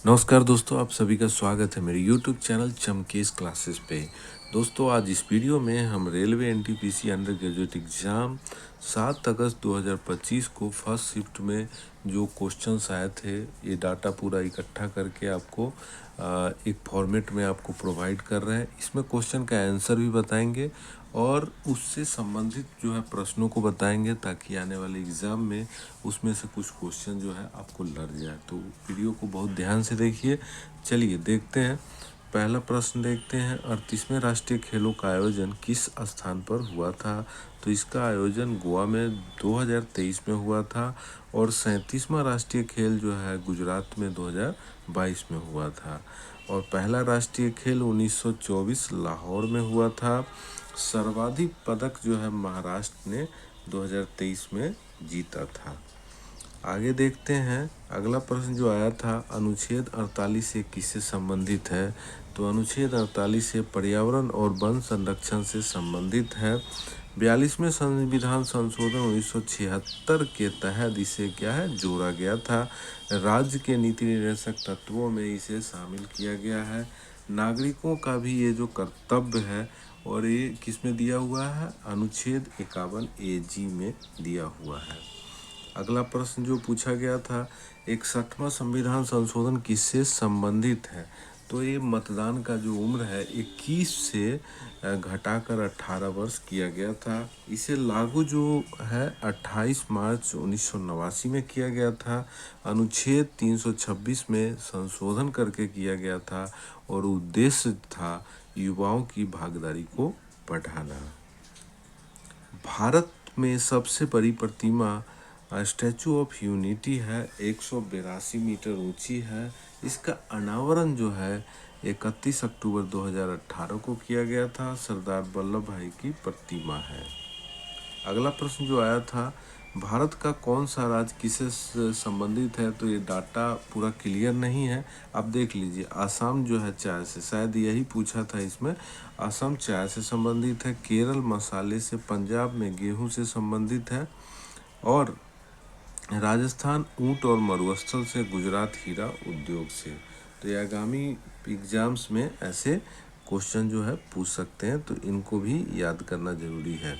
नमस्कार दोस्तों, आप सभी का स्वागत है मेरे YouTube चैनल चमकेश क्लासेस पे। दोस्तों, आज इस वीडियो में हम railway NTPC under graduate exam 7 अगस्त 2025 को फर्स्ट शिफ्ट में जो क्वेश्चंस आए थे, ये डाटा पूरा इकट्ठा करके आपको एक फॉर्मेट में आपको प्रोवाइड कर रहे हैं। इसमें क्वेश्चन का आंसर भी बताएंगे और उससे संबंधित जो है प्रश्नों को बताएंगे, ताकि आने वाले एग्ज़ाम में उसमें से कुछ क्वेश्चन जो है आपको लग जाए। तो वीडियो को बहुत ध्यान से देखिए। चलिए देखते हैं। पहला प्रश्न देखते हैं, 38वें राष्ट्रीय खेलों का आयोजन किस स्थान पर हुआ था? तो इसका आयोजन गोवा में 2023 में हुआ था और 37वां राष्ट्रीय खेल जो है गुजरात में 2022 में हुआ था। और पहला राष्ट्रीय खेल 1924 लाहौर में हुआ था। सर्वाधिक पदक जो है महाराष्ट्र ने 2023 में जीता था। आगे देखते हैं। अगला प्रश्न जो आया था, अनुच्छेद 48 से किससे संबंधित है? तो अनुच्छेद 48 से पर्यावरण और वन संरक्षण से संबंधित है। 42वें संविधान संशोधन 1976 के तहत इसे क्या है जोड़ा गया था। राज्य के नीति निर्देशक तत्वों में इसे शामिल किया गया है। नागरिकों का भी ये जो कर्तव्य है, और ये किस में दिया हुआ है? अनुच्छेद 51 AG में दिया हुआ है। अगला प्रश्न जो पूछा गया था, 61वां संविधान संशोधन किससे संबंधित है? तो ये मतदान का जो उम्र है 21 से घटाकर 18 वर्ष किया गया था। इसे लागू जो है 28 मार्च 1989 में किया गया था। अनुच्छेद 326 में संशोधन करके किया गया था और उद्देश्य था युवाओं की भागीदारी को बढ़ाना। भारत में सबसे बड़ी प्रतिमा स्टैचू ऑफ यूनिटी है, 182 मीटर ऊंची है। इसका अनावरण जो है 31 अक्टूबर 2018 को किया गया था। सरदार वल्लभ भाई की प्रतिमा है। अगला प्रश्न जो आया था, भारत का कौन सा राज्य किससे संबंधित है? तो ये डाटा पूरा क्लियर नहीं है, आप देख लीजिए। आसाम जो है चाय से, शायद यही पूछा था इसमें। असम चाय से संबंधित है। केरल मसाले से, पंजाब में गेहूं से संबंधित है और राजस्थान ऊंट और मरुस्थल से, गुजरात हीरा उद्योग से। तो ये आगामी एग्जाम्स में ऐसे क्वेश्चन जो है पूछ सकते हैं, तो इनको भी याद करना जरूरी है।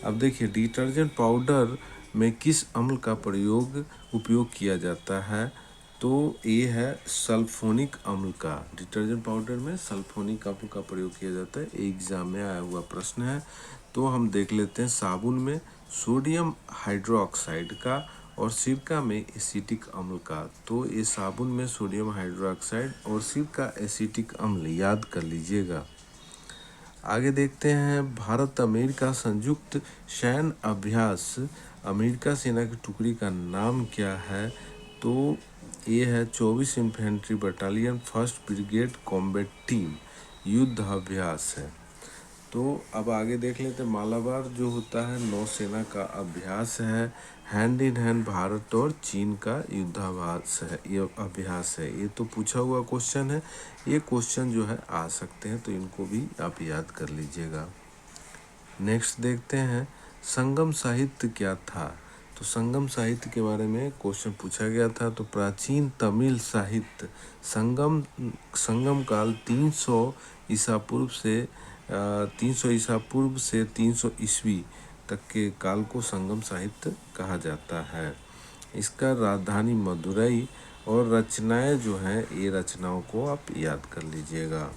अब देखिए, डिटर्जेंट पाउडर में किस अम्ल का उपयोग किया जाता है? तो ये है सल्फोनिक अम्ल का। डिटर्जेंट पाउडर में सल्फोनिक अम्ल का प्रयोग किया जाता है। एग्जाम में आया हुआ प्रश्न है। तो हम देख लेते हैं। साबुन में सोडियम हाइड्रोक्साइड का और सिरका में एसिटिक अम्ल का। तो ये साबुन में सोडियम हाइड्रोक्साइड और सिरका एसिटिक अम्ल, याद कर लीजिएगा। आगे देखते हैं। भारत अमेरिका संयुक्त सैन्य अभ्यास, अमेरिका सेना की टुकड़ी का नाम क्या है? तो ये है 24 infantry battalion, 1st brigade combat team, युद्ध अभ्यास है। तो अब आगे देख लेते हैं। मालाबार जो होता है नौसेना का अभ्यास है। हैंड इन हैंड भारत और चीन का युद्धाभ्यास है, ये अभ्यास है। ये तो पूछा हुआ क्वेश्चन है। ये क्वेश्चन जो है आ सकते हैं, तो इनको भी आप याद कर लीजिएगा। नेक्स्ट देखते हैं, संगम साहित्य क्या था? तो संगम साहित्य के बारे में क्वेश्चन पूछा गया था। तो प्राचीन तमिल साहित्य, संगम काल 300 ईसा पूर्व से 300 ईस्वी तक के काल को संगम साहित्य कहा जाता है। इसका राजधानी मदुरई और रचनाएं जो हैं, ये रचनाओं को आप याद कर लीजिएगा।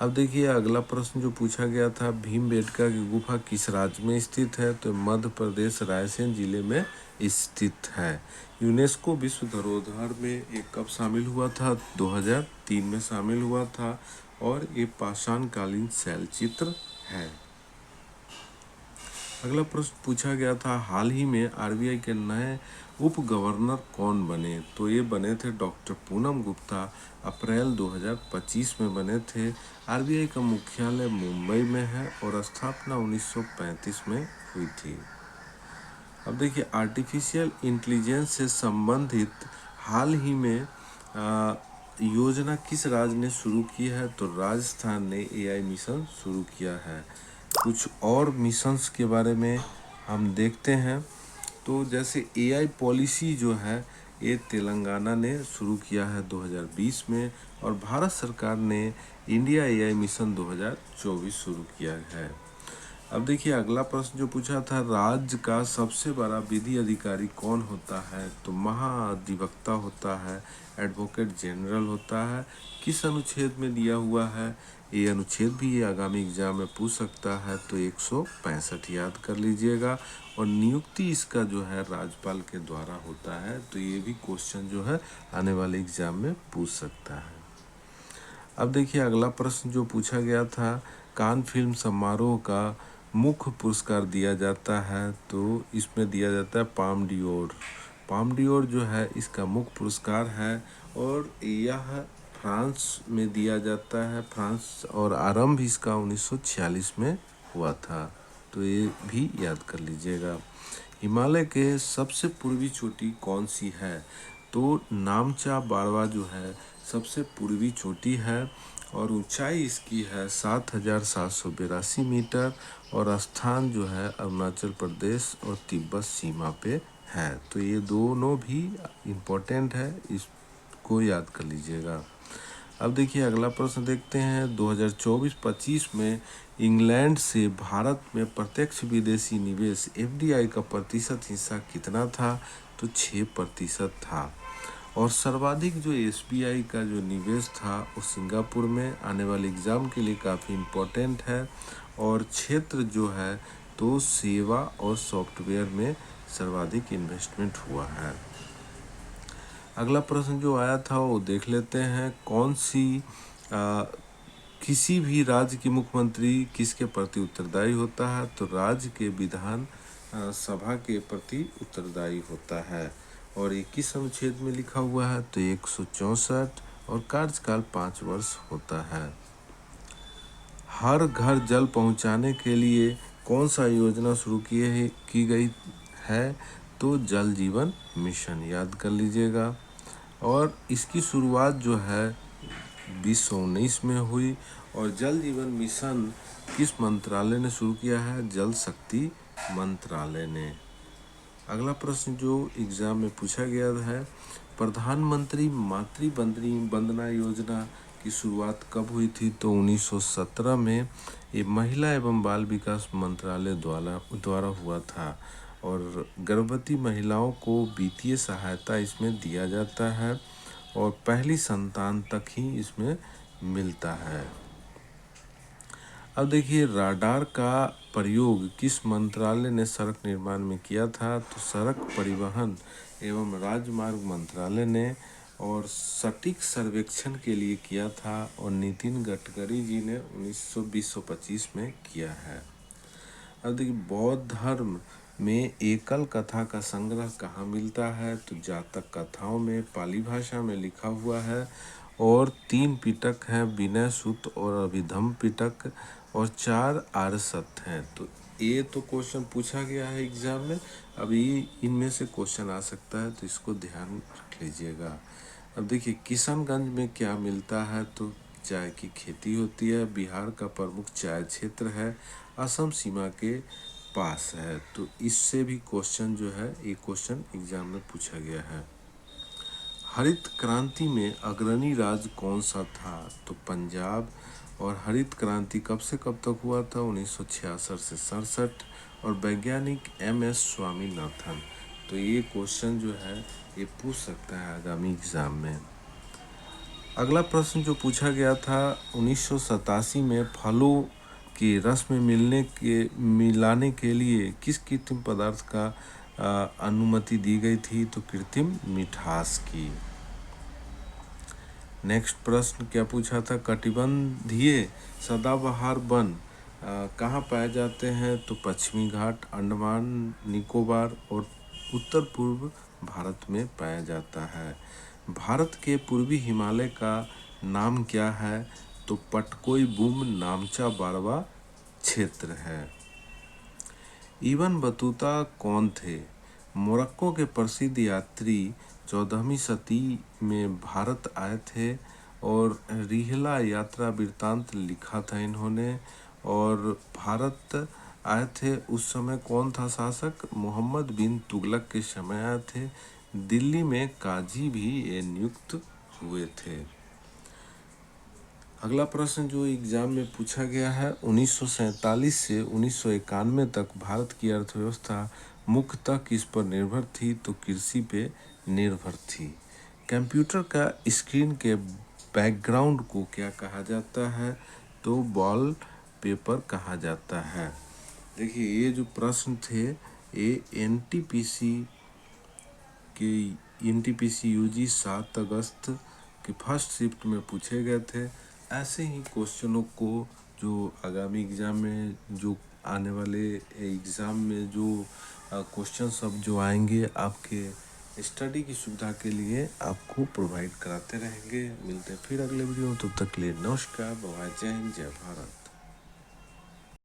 अब देखिए, अगला प्रश्न जो पूछा गया था, भीमबेटका की गुफा किस राज्य में स्थित है? तो मध्य प्रदेश रायसेन जिले में स्थित है। यूनेस्को विश्व धरोहर में ये कब शामिल हुआ था? 2003 में शामिल हुआ था और ये पाषाण कालीन शैलचित्र है। अगला प्रश्न पूछा गया था, हाल ही में आरबीआई के नए उप गवर्नर कौन बने? तो ये बने थे डॉक्टर पूनम गुप्ता, अप्रैल 2025 में बने थे। आरबीआई का मुख्यालय मुंबई में है और स्थापना 1935 में हुई थी। अब देखिए, आर्टिफिशियल इंटेलिजेंस से संबंधित हाल ही में योजना किस राज्य ने शुरू की है? तो राजस्थान ने एआई मिशन शुरू किया है। कुछ और मिशंस के बारे में हम देखते हैं। तो जैसे एआई पॉलिसी जो है, ये तेलंगाना ने शुरू किया है 2020 में, और भारत सरकार ने इंडिया एआई मिशन 2024 शुरू किया है। अब देखिए अगला प्रश्न जो पूछा था, राज्य का सबसे बड़ा विधि अधिकारी कौन होता है? तो महाधिवक्ता होता है, एडवोकेट जनरल होता है। किस अनुच्छेद में दिया हुआ है? ये अनुच्छेद भी ये आगामी एग्जाम में पूछ सकता है, तो 165 याद कर लीजिएगा। और नियुक्ति इसका जो है राज्यपाल के द्वारा होता है, तो ये भी क्वेश्चन जो है आने वाले एग्जाम में पूछ सकता है। अब देखिए अगला प्रश्न जो पूछा गया था, कान फिल्म समारोह का मुख्य पुरस्कार दिया जाता है, तो इसमें दिया जाता है पाम डियोर। पाम डियोर जो है इसका मुख्य पुरस्कार है, और यह फ्रांस में दिया जाता है, फ्रांस, और आरंभ इसका 1946 में हुआ था, तो ये भी याद कर लीजिएगा। हिमालय के सबसे पूर्वी चोटी कौन सी है? तो नामचा बारवा जो है सबसे पूर्वी चोटी है, और ऊंचाई इसकी है 7,782 मीटर, और स्थान जो है अरुणाचल प्रदेश और तिब्बत सीमा पे है। तो ये दोनों भी इम्पोर्टेंट है, इसको याद कर लीजिएगा। अब देखिए अगला प्रश्न देखते हैं, 2024-25 में इंग्लैंड से भारत में प्रत्यक्ष विदेशी निवेश एफडीआई का प्रतिशत हिस्सा कितना था? तो 6% था। और सर्वाधिक जो एसबीआई का जो निवेश था वो सिंगापुर में, आने वाले एग्ज़ाम के लिए काफ़ी इम्पोर्टेंट है। और क्षेत्र जो है तो सेवा और सॉफ्टवेयर में सर्वाधिक इन्वेस्टमेंट हुआ है। अगला प्रश्न जो आया था वो देख लेते हैं, कौन सी किसी भी राज्य की मुख्यमंत्री किसके प्रति उत्तरदायी होता है? तो राज्य के विधान सभा के प्रति उत्तरदायी होता है। और ये किस अनुच्छेद में लिखा हुआ है? तो 164, और कार्यकाल 5 वर्ष होता है। हर घर जल पहुंचाने के लिए कौन सा योजना शुरू की गई है? तो जल जीवन मिशन, याद कर लीजिएगा। और इसकी शुरुआत जो है 2019 में हुई। और जल जीवन मिशन किस मंत्रालय ने शुरू किया है? जल शक्ति मंत्रालय ने। अगला प्रश्न जो एग्जाम में पूछा गया है, प्रधानमंत्री मातृ वंदना योजना की शुरुआत कब हुई थी? तो 1917 में। ये महिला एवं बाल विकास मंत्रालय द्वारा हुआ था। और गर्भवती महिलाओं को वित्तीय सहायता इसमें दिया जाता है, और पहली संतान तक ही इसमें मिलता है। अब देखिए राडार का प्रयोग किस मंत्रालय ने सड़क निर्माण में किया था? तो सड़क परिवहन एवं राजमार्ग मंत्रालय ने, और सटीक सर्वेक्षण के लिए किया था, और नितिन गडकरी जी ने 1920-25 में किया है। अब देखिए बौद्ध धर्म में एकल कथा का संग्रह कहाँ मिलता है? तो जातक कथाओं में, पाली भाषा में लिखा हुआ है। और 3 पिटक हैं, विनय सूक्त और अभिधम्म पिटक, और 4 आर्य सत्य हैं। तो ये तो क्वेश्चन पूछा गया है एग्जाम में, अभी इनमें से क्वेश्चन आ सकता है, तो इसको ध्यान रख लीजिएगा। अब देखिए किशनगंज में क्या मिलता है? तो चाय की खेती होती है, बिहार का प्रमुख चाय क्षेत्र है, असम सीमा के पास है। तो इससे भी क्वेश्चन जो है, ये क्वेश्चन एग्जाम में पूछा गया है। हरित क्रांति में अग्रणी राज्य कौन सा था? तो पंजाब। और हरित क्रांति कब से कब तक हुआ था? 1966 से 67। और वैज्ञानिक MS स्वामीनाथन। तो ये क्वेश्चन जो है ये पूछ सकता है आगामी एग्जाम में। अगला प्रश्न जो पूछा गया था, 1987 में फलों के रस में मिलाने के लिए किस कृत्रिम पदार्थ का अनुमति दी गई थी? तो कृत्रिम मिठास की। नेक्स्ट प्रश्न क्या पूछा था, कटिबंधीय सदाबहार वन कहाँ पाए जाते हैं? तो पश्चिमी घाट, अंडमान निकोबार और उत्तर पूर्व भारत में पाया जाता है। भारत के पूर्वी हिमालय का नाम क्या है? तो पटकोई बुम नामचा बारवा क्षेत्र है। इब्न बतूता कौन थे? मोरक्को के प्रसिद्ध यात्री 14वीं सदी में भारत आए थे, और रिहला यात्रा वृत्तांत लिखा था इन्होंने। और भारत आए थे उस समय कौन था शासक? मोहम्मद बिन तुगलक के समय आए थे, दिल्ली में काजी भी ये नियुक्त हुए थे। अगला प्रश्न जो एग्जाम में पूछा गया है, 1947 से 1991 तक भारत की अर्थव्यवस्था मुख्यतः किस पर निर्भर थी? तो कृषि पे निर्भर थी। कंप्यूटर का स्क्रीन के बैकग्राउंड को क्या कहा जाता है? तो वॉल पेपर कहा जाता है। देखिए, ये जो प्रश्न थे ये एनटीपीसी यूजी 7 अगस्त के फर्स्ट शिफ्ट में पूछे गए थे। ऐसे ही क्वेश्चनों को जो आगामी एग्ज़ाम में जो आने वाले एग्ज़ाम में जो क्वेश्चन सब जो आएंगे आपके स्टडी की सुविधा के लिए आपको प्रोवाइड कराते रहेंगे। मिलते हैं फिर अगले वीडियो में, तब तक के लिए नमस्कार, बाय, जय हिंद, जय भारत।